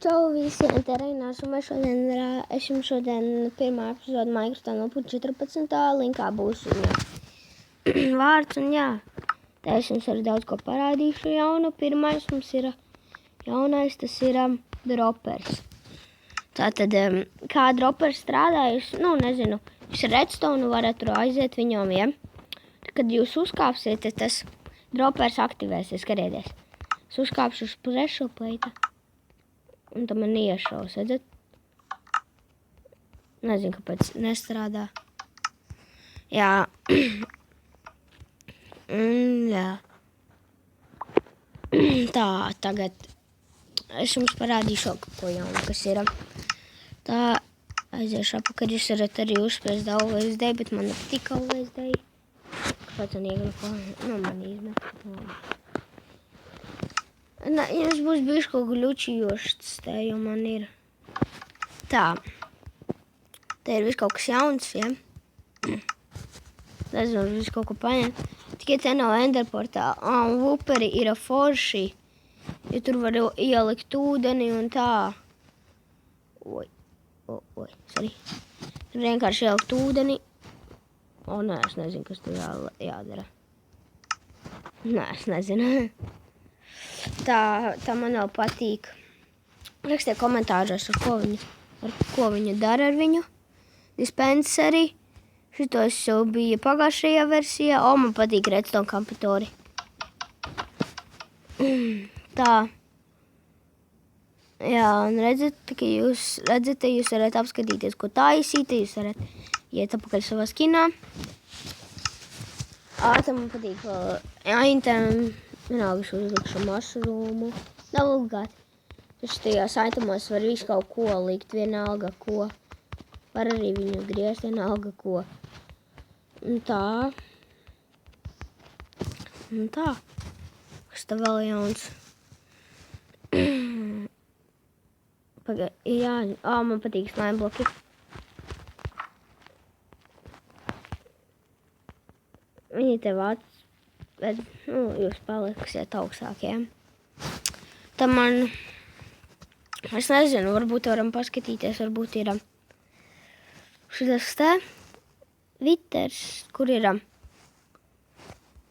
Čau visiem, te Reinārs, un es jums šodien pirmā epizode Minecraftā no 14. linkā būs viņa vārds, un jā, te es jums arī daudz ko parādīšu jaunu. Pirmais mums ir jaunais, tas ir droppers. Tātad, kā droppers strādājas, nezinu, jūs ar redstone varat tur aiziet viņam, ja? Kad jūs uzkāpsiet, tas droppers aktivēsies, skatieties. Es uzkāpšu uz trešo plate. Un tam man iešaus, redzat? Nezinu, kāpēc nestrādā. Jā. Jā. Tā, tagad es jums parādīšu, ko jaunu, kas ir. Tā, aiziešu apakaļ, jūs varat arī uzspiest OVSD, bet man nepatīk OVSD. Kāpēc man iegribu? Man izmet. Jums būs bijuši kaut glučījošs te, jo man ir tā. Te ir viss kaut kas jauns, ja? Nezinu, viss kaut ko paņemt. Tikai te nav enderportā. Un Whooperi ir forši, jo tur var ielikt ūdeni un tā. Sorry. Tur vienkārši ielikt ūdeni. Nē, es nezinu, kas tur jādara. Nē, es nezinu. Tā man vēl patīk. Rakstiet komentāros, ar ko viņa dara ar viņu. Dispenseri. Šitos jau bija pagājušajā versijā. Man patīk redstone komputori. Tā. Jā, un redzat, ka jūs varat apskatīties, ko taisīt. Jūs varat iet apakaļ savā skinā. Tā man patīk vēl. Vienalga šo uzlikšu mašrūmu. Nav obligāti. Taču tajās aitamos var visu kaut ko likt, vienalga ko. Var arī viņu griezt, vienalga ko. Un tā. Kas tā vēl jauns? Jā, man patīk slime bloki. Viņi te vāc. Bet, jūs paliksiet augstākiem. Tā man, es nezinu, varbūt varam paskatīties, varbūt ir šitas te Vitters, kur ir,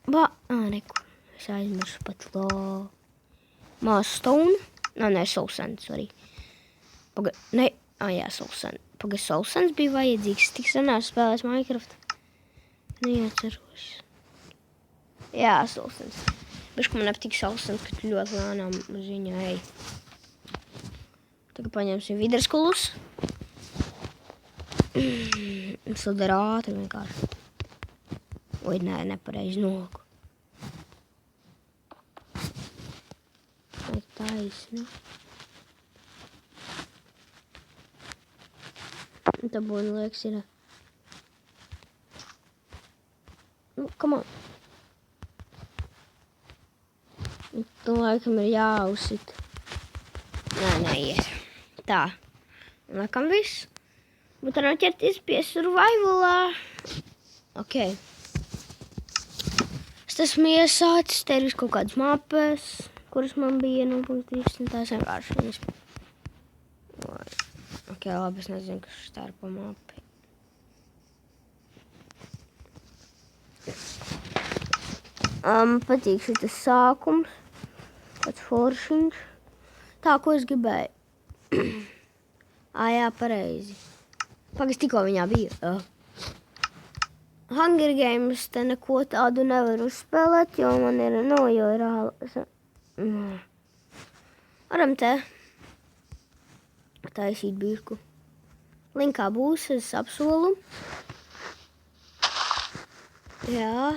nekur, es aizmiršu pat Stone, Soul Sand, sorry. Soul Sand. Soul Sands bija vajadzīgs, tik sanās spēlēs Minecraft. Neatceros. Jā, Soul Sands. Bišku man nepatīk Soul Sands, ka ļoti lēnām uz viņu ej. Tagad paņemsim vidrskulus. Es to daru ātri vienkārši. Nepareizi noliku. Vai taisni. Tā būna liekas ir. Come on. Tu laikam ir jāuzsit. Neies. Tā. Laikam viss. Bet varam ķerties pie survivalā. Ok. Es esmu iesācis. Te ir viss kaut kādas mapes, kuras man bija no 13. Tās vienkārši viņas. Ok, labi, es nezinu, kas tā ir pa mapi. Patīk šitas sākums. Tāds foršiņš. Tā, ko es gribēju. Jā, pareizi. Pagas tikko viņā bija. Hunger Games te neko tādu nevaru uzspēlēt, jo man ir, varam te taisīt bišku. Linkā būs, es apsolu. Jā.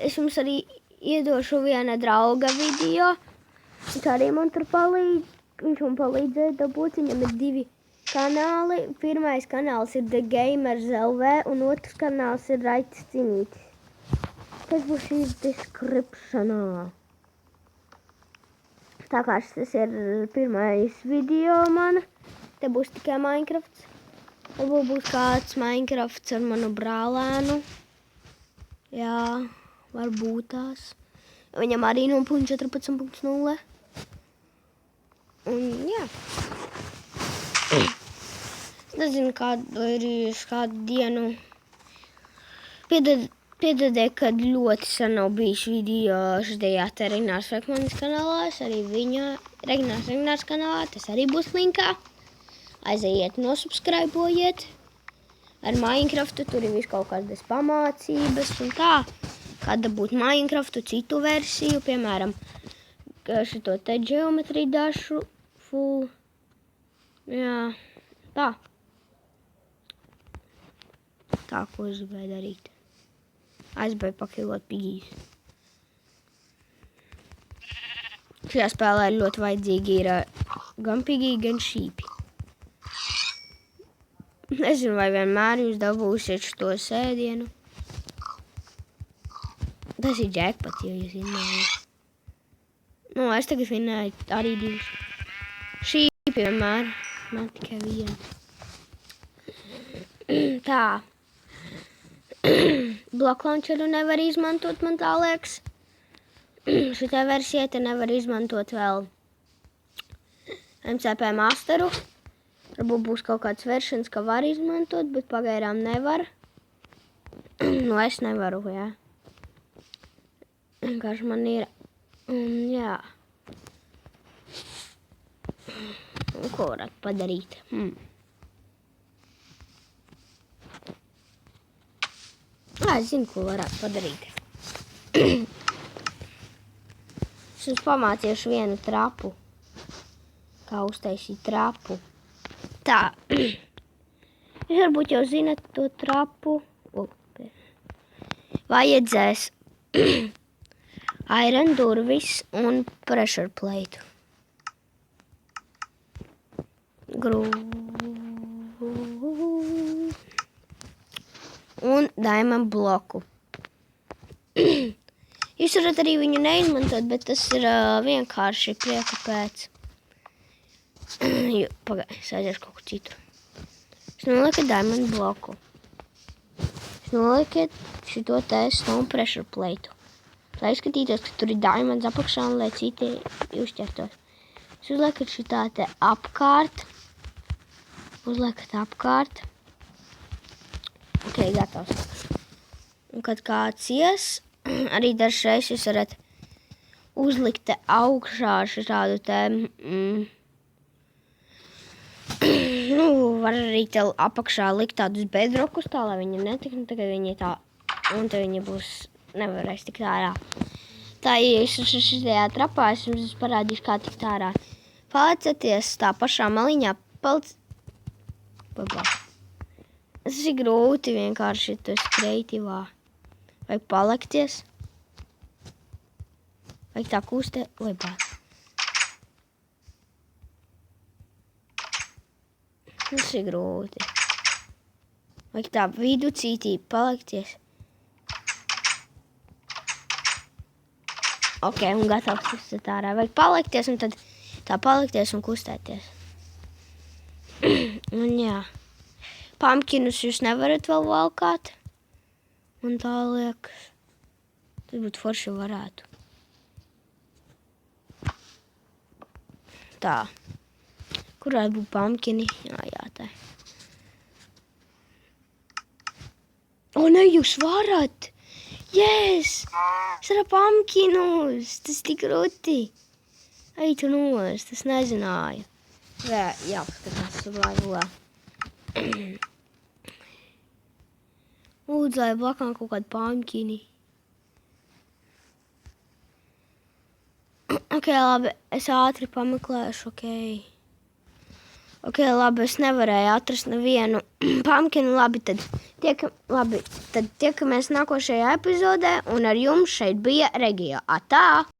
Es jums arī iedošu viena drauga video. Viņš arī man tur palīdz. Viņš man palīdzēja dabūt. Viņam ir 2 kanāli. Pirmais kanāls ir The Gamers LV un otrs kanāls ir Raitis Cinītis. Tas būs šīs descriptionā. Tā kā tas ir pirmais video man. Te būs tikai Minecrafts. Varbūt būs kāds Minecrafts ar manu brālēnu. Jā, varbūt tās. Viņam arī no 14.0. Un, jā. Es nezinu, kādu dienu. Piedodiet, kad ļoti sen nav bijis video šajā te Regnārs Frekmanis kanālā. Es arī viņa Regnārs kanālā. Tas arī būs linkā. Aizejiet, nosubscribojiet. Ar Minecraftu tur ir viss kaut kādas pamācības un tā. Kā dabūt Minecraftu citu versiju, piemēram, šito te geometriju dašu full. Jā, tā. Tā, ko es gribēju darīt. Aizbēju pakilot pigīs. Šajā spēlē ļoti vajadzīgi ir gan pigī, gan šīpi. Nezinu, vai vienmēr jūs dabūsiet šo sēdienu. Tas ir jackpot, jo jūs vinnējat. Nu, es tagad vinnēju arī 2. Šīpi vienmēr, man tikai 1. Tā. Block launcheru nevar izmantot, man tā liekas. Šitā versijā te nevar izmantot vēl MCP Masteru. Varbūt būs kaut kāds versions, ka var izmantot, bet pagaidām nevar. Nu, es nevaru, jā. Vienkārši man ir, jā. Ko varētu padarīt? Es zinu, ko varētu padarīt. Es jums pamācīšu vienu trapu. Kā uztaisīt trapu. Tā. Jūs varbūt jau zinat to trapu. Vajadzēs iron durvis un pressure plate. Un diamond bloku. Jūs varat arī viņu neizmantot, bet tas ir vienkārši prieka pēc. Pagaid, es aiziešu kaut ko citu. Es nolieku diamond bloku. Es nolieku šito te stone pressure plate. Lai izskatītos, ka tur ir diamonds apakšā un lai citi uzķertos. Es uzlieku šitā te apkārt. Uzliekat apkārt. Ok, gatavs. Un kad kāds ies, arī dažreiz jūs varat uzlikt te augšā šādu te, nu, var arī te apakšā likt tādus bedrokus tā, lai viņi netik, un tagad viņi tā, un te viņi būs, nevarēs tikt ārā. Tā, ja jūs šajā trapā, es jums parādīšu, kā tikt ārā. Palicaties tā pašā maliņā, Tas ir grūti vienkārši tas kreatīvā. Vajag palikties. Vajag tā kustē. Oi, bāt. Tas ir grūti. Vajag tā viducītī palikties. Ok, un gatavs tas ir ārā. Vajag palikties un tad tā palikties un kustēties. Un jā. Pumpkinus jūs nevarat vēl valkāt. Un tā liekas. Tas būtu forši varētu. Tā. Kur varētu būt pumpkini? Jā, tā. O, ne, jūs varat! Yes! Es varu pumpkinus! Tas tik grūti. Ej, tu nos, tas nezināju. Jā, skatās survivalā. Lūdzu, lai blakām kaut kādu pumpkini. Ok, labi, es ātri pameklēšu, ok. Ok, labi, es nevarēju atrast nevienu pumpkinu, labi, tad tiekamies nākošajā epizodē, un ar jums šeit bija Regija. Atā!